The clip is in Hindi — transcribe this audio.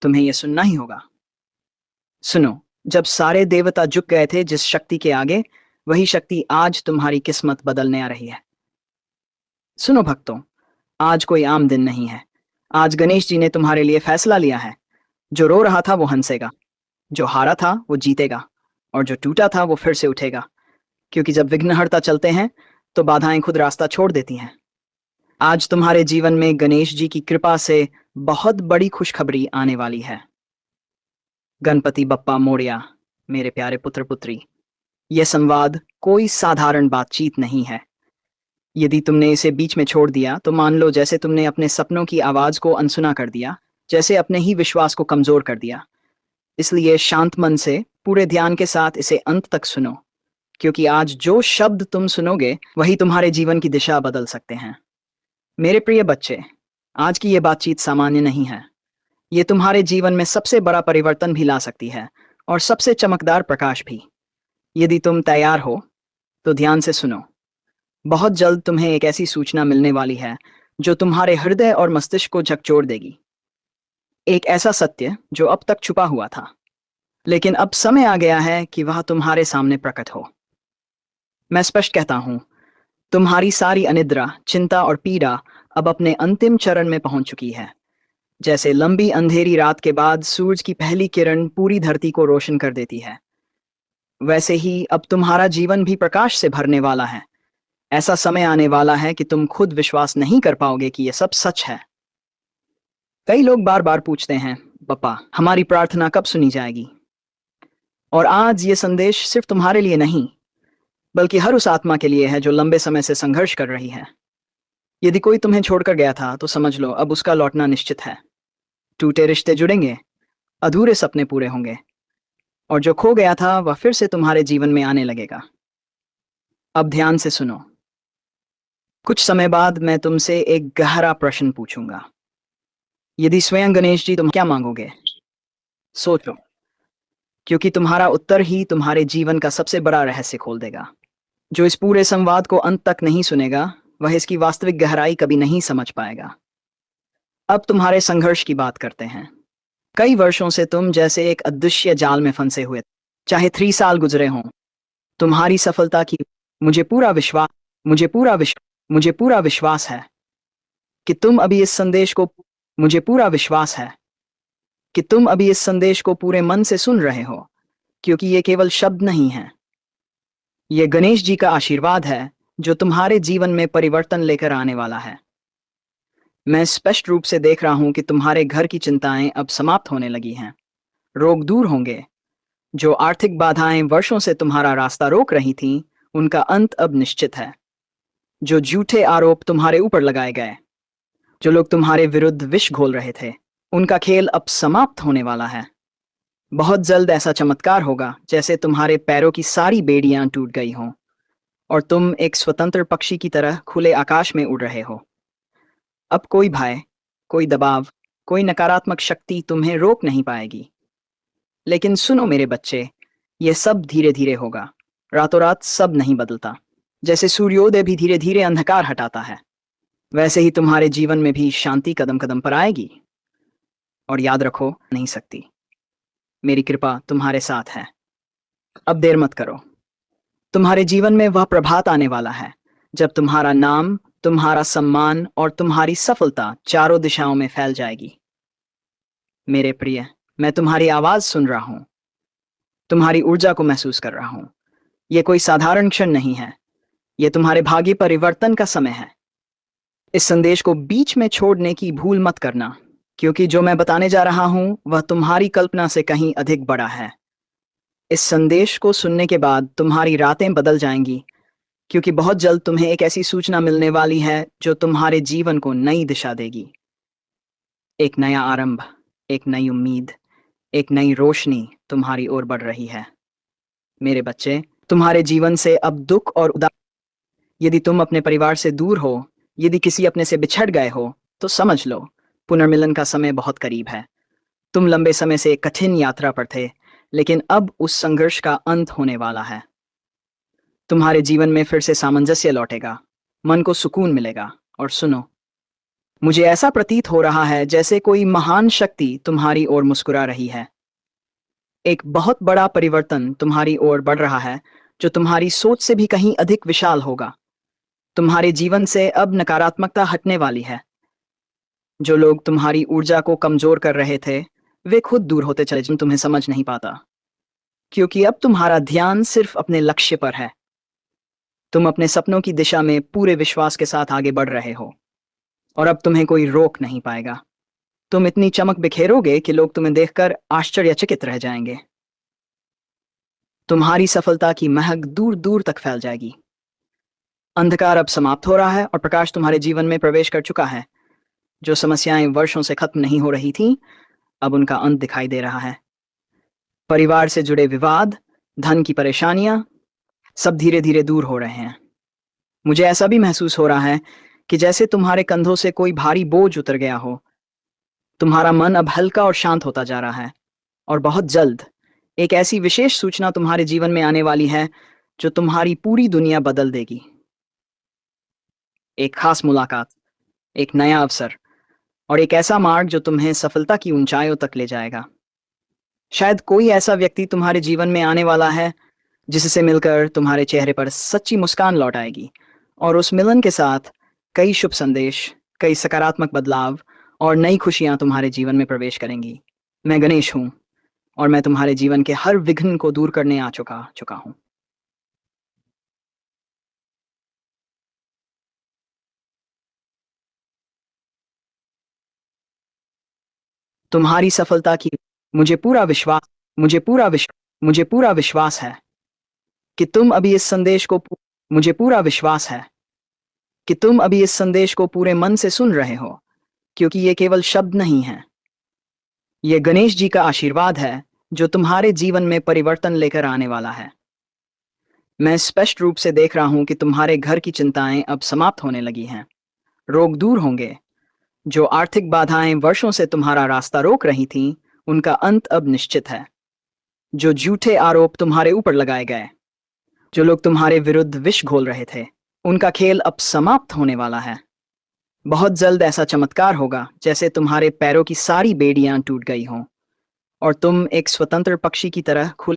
तुम्हें यह सुनना ही होगा। सुनो, जब सारे देवता झुक गए थे जिस शक्ति के आगे, वही शक्ति आज तुम्हारी किस्मत बदलने आ रही है। सुनो भक्तों, आज कोई आम दिन नहीं है। आज गणेश जी ने तुम्हारे लिए फैसला लिया है। जो रो रहा था वो हंसेगा, जो हारा था वो जीतेगा, और जो टूटा था वो फिर से उठेगा। क्योंकि जब विघ्नहर्ता चलते हैं तो बाधाएं खुद रास्ता छोड़ देती हैं। आज तुम्हारे जीवन में गणेश जी की कृपा से बहुत बड़ी खुशखबरी आने वाली है। गणपति बप्पा मोरया, मेरे प्यारे पुत्र पुत्री, यह संवाद कोई साधारण बातचीत नहीं है। यदि तुमने इसे बीच में छोड़ दिया तो मान लो जैसे तुमने अपने सपनों की आवाज को अनसुना कर दिया, जैसे अपने ही विश्वास को कमजोर कर दिया। इसलिए शांत मन से पूरे ध्यान के साथ इसे अंत तक सुनो, क्योंकि आज जो शब्द तुम सुनोगे वही तुम्हारे जीवन की दिशा बदल सकते हैं। मेरे प्रिय बच्चे, आज की यह बातचीत सामान्य नहीं है। ये तुम्हारे जीवन में सबसे बड़ा परिवर्तन भी ला सकती है, और सबसे चमकदार प्रकाश भी। यदि तुम तैयार हो तो ध्यान से सुनो। बहुत जल्द तुम्हें एक ऐसी सूचना मिलने वाली है जो तुम्हारे हृदय और मस्तिष्क को झकझोर देगी। एक ऐसा सत्य जो अब तक छुपा हुआ था, लेकिन अब समय आ गया है कि वह तुम्हारे सामने प्रकट हो। मैं स्पष्ट कहता हूं, तुम्हारी सारी अनिद्रा, चिंता और पीड़ा अब अपने अंतिम चरण में पहुंच चुकी है। जैसे लंबी अंधेरी रात के बाद सूरज की पहली किरण पूरी धरती को रोशन कर देती है, वैसे ही अब तुम्हारा जीवन भी प्रकाश से भरने वाला है। ऐसा समय आने वाला है कि तुम खुद विश्वास नहीं कर पाओगे कि यह सब सच है। कई लोग बार बार पूछते हैं, पप्पा हमारी प्रार्थना कब सुनी जाएगी? और आज ये संदेश सिर्फ तुम्हारे लिए नहीं, बल्कि हर उस आत्मा के लिए है जो लंबे समय से संघर्ष कर रही है। यदि कोई तुम्हें छोड़कर गया था तो समझ लो अब उसका लौटना निश्चित है। टूटे रिश्ते जुड़ेंगे, अधूरे सपने पूरे होंगे, और जो खो गया था वह फिर से तुम्हारे जीवन में आने लगेगा। अब ध्यान से सुनो। कुछ समय बाद मैं तुमसे एक गहरा प्रश्न पूछूंगा। यदि स्वयं गणेश जी, तुम क्या मांगोगे? सोचो, क्योंकि तुम्हारा उत्तर ही तुम्हारे जीवन का सबसे बड़ा रहस्य खोल देगा। जो इस पूरे संवाद को अंत तक नहीं सुनेगा वह इसकी वास्तविक गहराई कभी नहीं समझ पाएगा। अब तुम्हारे संघर्ष की बात करते हैं। कई वर्षों से तुम जैसे एक अदृश्य जाल में फंसे हुए, चाहे 3 साल गुजरे हों। तुम्हारी सफलता की मुझे पूरा विश्वास मुझे पूरा विश्व मुझे पूरा विश्वास है कि तुम अभी इस संदेश को मुझे पूरा विश्वास है कि तुम अभी इस संदेश को पूरे मन से सुन रहे हो, क्योंकि ये केवल शब्द नहीं है। ये गणेश जी का आशीर्वाद है जो तुम्हारे जीवन में परिवर्तन लेकर आने वाला है। मैं स्पष्ट रूप से देख रहा हूं कि तुम्हारे घर की चिंताएं अब समाप्त होने लगी हैं। रोग दूर होंगे। जो आर्थिक बाधाएं वर्षों से तुम्हारा रास्ता रोक रही थीं, उनका अंत अब निश्चित है। जो झूठे आरोप तुम्हारे ऊपर लगाए गए, जो लोग तुम्हारे विरुद्ध विष घोल रहे थे, उनका खेल अब समाप्त होने वाला है। बहुत जल्द ऐसा चमत्कार होगा जैसे तुम्हारे पैरों की सारी बेड़ियां टूट गई हों और तुम एक स्वतंत्र पक्षी की तरह खुले आकाश में उड़ रहे हो। अब कोई भय, कोई दबाव, कोई नकारात्मक शक्ति तुम्हें रोक नहीं पाएगी। लेकिन सुनो मेरे बच्चे, यह सब धीरे धीरे होगा। रातों रात सब नहीं बदलता। जैसे सूर्योदय भी धीरे धीरे अंधकार हटाता है, वैसे ही तुम्हारे जीवन में भी शांति कदम कदम पर आएगी। और याद रखो, नहीं सकती। मेरी कृपा तुम्हारे साथ है। अब देर मत करो। तुम्हारे जीवन में वह प्रभात आने वाला है जब तुम्हारा नाम, तुम्हारा सम्मान और तुम्हारी सफलता चारों दिशाओं में फैल जाएगी। मेरे प्रिय, मैं तुम्हारी आवाज सुन रहा हूं, तुम्हारी ऊर्जा को महसूस कर रहा हूं। यह कोई साधारण क्षण नहीं है, यह तुम्हारे भाग्य परिवर्तन का समय है। इस संदेश को बीच में छोड़ने की भूल मत करना, क्योंकि जो मैं बताने जा रहा हूं वह तुम्हारी कल्पना से कहीं अधिक बड़ा है। इस संदेश को सुनने के बाद तुम्हारी रातें बदल जाएंगी, क्योंकि बहुत जल्द तुम्हें एक ऐसी सूचना मिलने वाली है जो तुम्हारे जीवन को नई दिशा देगी। एक नया आरंभ, एक नई उम्मीद, एक नई रोशनी तुम्हारी ओर बढ़ रही है। मेरे बच्चे, तुम्हारे जीवन से अब दुख और उदास, यदि तुम अपने परिवार से दूर हो, यदि किसी अपने से बिछड़ गए हो, तो समझ लो पुनर्मिलन का समय बहुत करीब है। तुम लंबे समय से एक कठिन यात्रा पर थे, लेकिन अब उस संघर्ष का अंत होने वाला है। तुम्हारे जीवन में फिर से सामंजस्य लौटेगा, मन को सुकून मिलेगा। और सुनो, मुझे ऐसा प्रतीत हो रहा है जैसे कोई महान शक्ति तुम्हारी ओर मुस्कुरा रही है। एक बहुत बड़ा परिवर्तन तुम्हारी ओर बढ़ रहा है, जो तुम्हारी सोच से भी कहीं अधिक विशाल होगा। तुम्हारे जीवन से अब नकारात्मकता हटने वाली है। जो लोग तुम्हारी ऊर्जा को कमजोर कर रहे थे, वे खुद दूर होते चले जिन तुम्हें समझ नहीं पाता, क्योंकि अब तुम्हारा ध्यान सिर्फ अपने लक्ष्य पर है। तुम अपने सपनों की दिशा में पूरे विश्वास के साथ आगे बढ़ रहे हो, और अब तुम्हें कोई रोक नहीं पाएगा। तुम इतनी चमक बिखेरोगे कि लोग तुम्हें देखकर आश्चर्यचकित रह जाएंगे। तुम्हारी सफलता की महक दूर दूर तक फैल जाएगी। अंधकार अब समाप्त हो रहा है और प्रकाश तुम्हारे जीवन में प्रवेश कर चुका है। जो समस्याएं वर्षों से खत्म नहीं हो रही थीं, अब उनका अंत दिखाई दे रहा है। परिवार से जुड़े विवाद, धन की परेशानियां, सब धीरे धीरे दूर हो रहे हैं। मुझे ऐसा भी महसूस हो रहा है कि जैसे तुम्हारे कंधों से कोई भारी बोझ उतर गया हो। तुम्हारा मन अब हल्का और शांत होता जा रहा है, और बहुत जल्द एक ऐसी विशेष सूचना तुम्हारे जीवन में आने वाली है जो तुम्हारी पूरी दुनिया बदल देगी। एक खास मुलाकात, एक नया अवसर, और एक ऐसा मार्ग जो तुम्हें सफलता की ऊंचाइयों तक ले जाएगा। शायद कोई ऐसा व्यक्ति तुम्हारे जीवन में आने वाला है जिससे मिलकर तुम्हारे चेहरे पर सच्ची मुस्कान लौट आएगी, और उस मिलन के साथ कई शुभ संदेश, कई सकारात्मक बदलाव और नई खुशियां तुम्हारे जीवन में प्रवेश करेंगी। मैं गणेश हूं, और मैं तुम्हारे जीवन के हर विघ्न को दूर करने आ चुका चुका हूं। तुम्हारी सफलता की मुझे पूरा विश्वास मुझे पूरा विश्व मुझे पूरा विश्वास है कि तुम अभी इस संदेश को मुझे पूरा विश्वास है कि तुम अभी इस संदेश को पूरे मन से सुन रहे हो, क्योंकि ये केवल शब्द नहीं है। ये गणेश जी का आशीर्वाद है जो तुम्हारे जीवन में परिवर्तन लेकर आने वाला है। मैं स्पष्ट रूप से देख रहा हूं कि तुम्हारे घर की चिंताएं अब समाप्त होने लगी हैं। रोग दूर होंगे। जो आर्थिक बाधाएं वर्षों से तुम्हारा रास्ता रोक रही थीं, उनका अंत अब निश्चित है। जो झूठे आरोप तुम्हारे ऊपर लगाए गए, जो लोग तुम्हारे विरुद्ध विष घोल रहे थे, उनका खेल अब समाप्त होने वाला है। बहुत जल्द ऐसा चमत्कार होगा जैसे तुम्हारे पैरों की सारी बेड़ियां टूट गई हों, और तुम एक स्वतंत्र पक्षी की तरह खुल